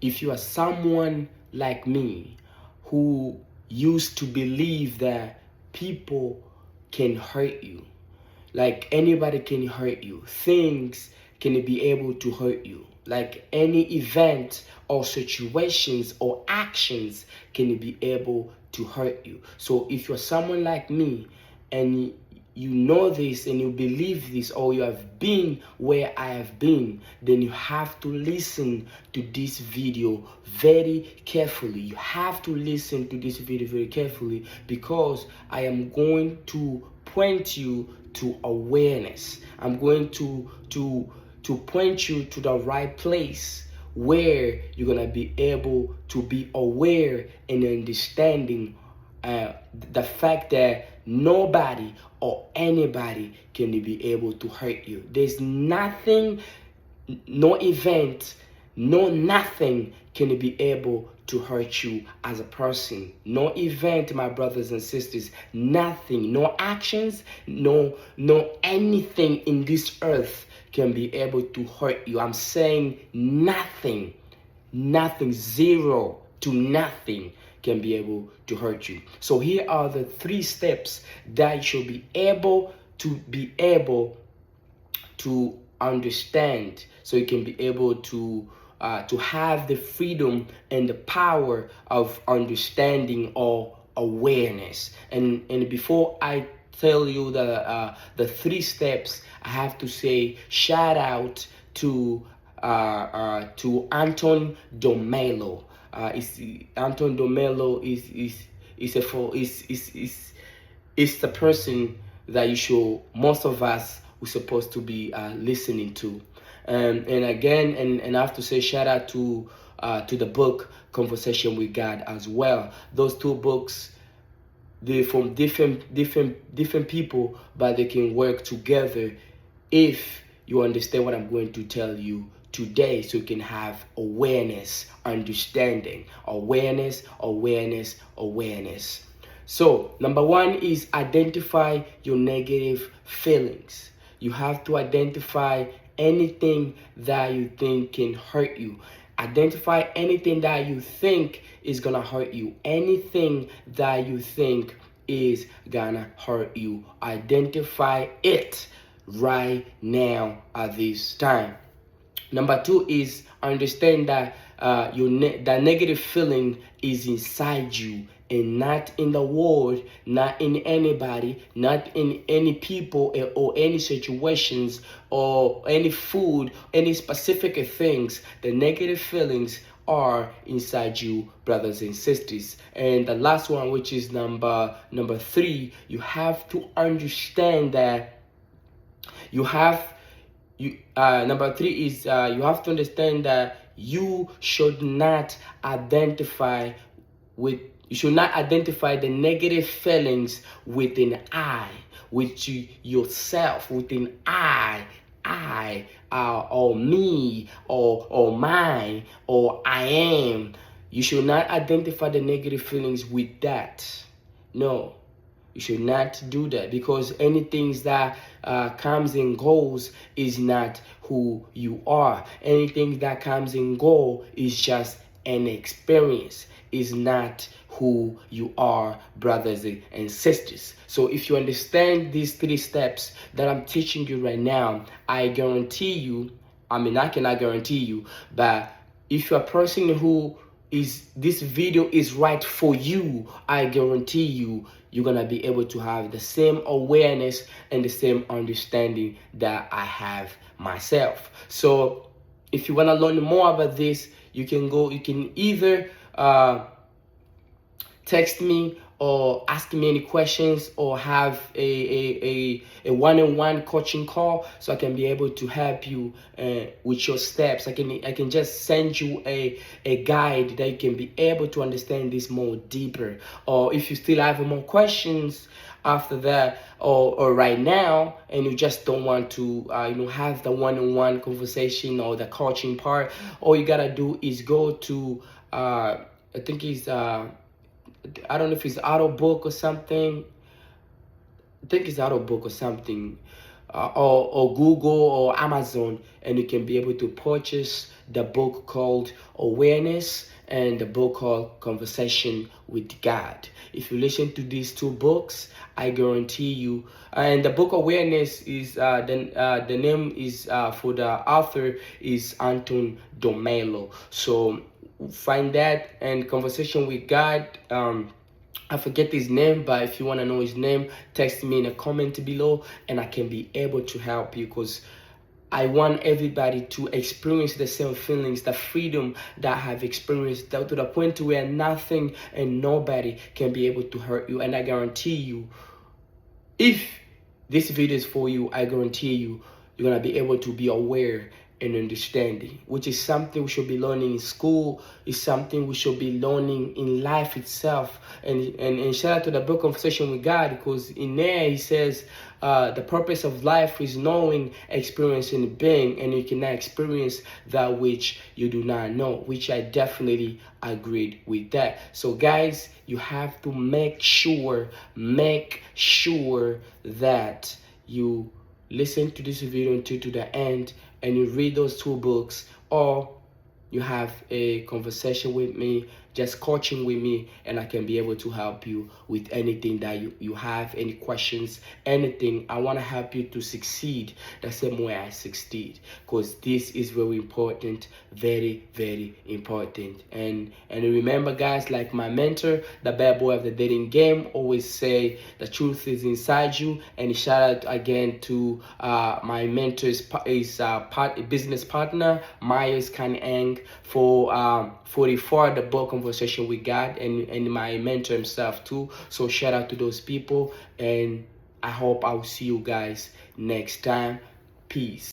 if you are someone like me who used to believe that people can hurt you, like anybody can hurt you, things can be able to hurt you, like any event or situations or actions can be able to hurt you. So if you're someone like me and you know this and you believe this, or you have been where I have been, then you have to listen to this video very carefully. You have to listen to this video very carefully, because I am going to point you to awareness. I'm going to point you to the right place where you're gonna be able to be aware and understanding the fact that nobody or anybody can be able to hurt you. There's nothing, no event, no nothing can be able to hurt you as a person. No event, my brothers and sisters, nothing, no actions, no anything in this earth can be able to hurt you. I'm saying nothing, zero to nothing can be able to hurt you. So here are the 3 steps that you should be able to understand, so you can be able to have the freedom and the power of understanding or awareness. And before I tell you the 3 steps, I have to say shout out to Anton Domelo. Anton Domelo is the person that you should, most of us we're supposed to be listening to. And again, and I have to say shout out to the book Conversation with God as well. Those 2 books, they're from different people, but they can work together if you understand what I'm going to tell you today, so you can have awareness, understanding, awareness. So number 1 is identify your negative feelings. You have to identify anything that you think can hurt you. Identify anything that you think is gonna hurt you. Anything that you think is gonna hurt you. Identify it right now at this time. Number 2 is understand that that negative feeling is inside you and not in the world, not in anybody, not in any people or any situations or any food, any specific things. The negative feelings are inside you, brothers and sisters. And the last one, which is number 3, you have to understand that number 3 is you have to understand that you should not identify the negative feelings with an I, with yourself, with an I, or me, or mine, or I am. You should not identify the negative feelings with that. No, you should not do that, because anything that comes and goes is not who you are. Anything that comes and goes is just an experience, is not who you are, brothers and sisters. So if you understand these 3 steps that I'm teaching you right now, I guarantee you, I cannot guarantee you, but if you're a person who this video is right for you, I guarantee you're gonna be able to have the same awareness and the same understanding that I have myself. So if you want to learn more about this, you can either text me or ask me any questions, or have a one-on-one coaching call, so I can be able to help you with your steps. I can just send you a guide that you can be able to understand this more deeper. Or if you still have more questions after that, or right now, and you just don't want to have the one-on-one conversation or the coaching part, all you gotta do is go to I think it's I don't know if it's Auto Book or something. I think it's Auto Book or something. or Google or Amazon, and you can be able to purchase the book called Awareness and the book called Conversation with God. If you listen to these two books, I guarantee you. And the book Awareness is the name is for the author is Anton Domelo. So find that, and Conversation with God. I forget his name, but if you want to know his name, text me in a comment below and I can be able to help you, because I want everybody to experience the same feelings, the freedom that I have experienced, to the point where nothing and nobody can be able to hurt you. And I guarantee you, if this video is for you, I guarantee you, you're gonna be able to be aware and understanding, which is something we should be learning in school, is something we should be learning in life itself. And shout out to the book Conversation with God, because in there he says the purpose of life is knowing, experiencing, being, and you cannot experience that which you do not know, which I definitely agreed with that. So guys, you have to make sure that you listen to this video until to the end, and you read those two books, or you have a conversation with me, just coaching with me, and I can be able to help you with anything that you have, any questions, anything. I want to help you to succeed the same way I succeed, because this is very important, very, very important. And remember guys, like my mentor, the bad boy of the dating game, always say the truth is inside you. And shout out again to my mentor's business partner, Myers Kaneng, for the book Conversation with God, and my mentor himself too. So shout out to those people, and I hope I'll see you guys next time. Peace.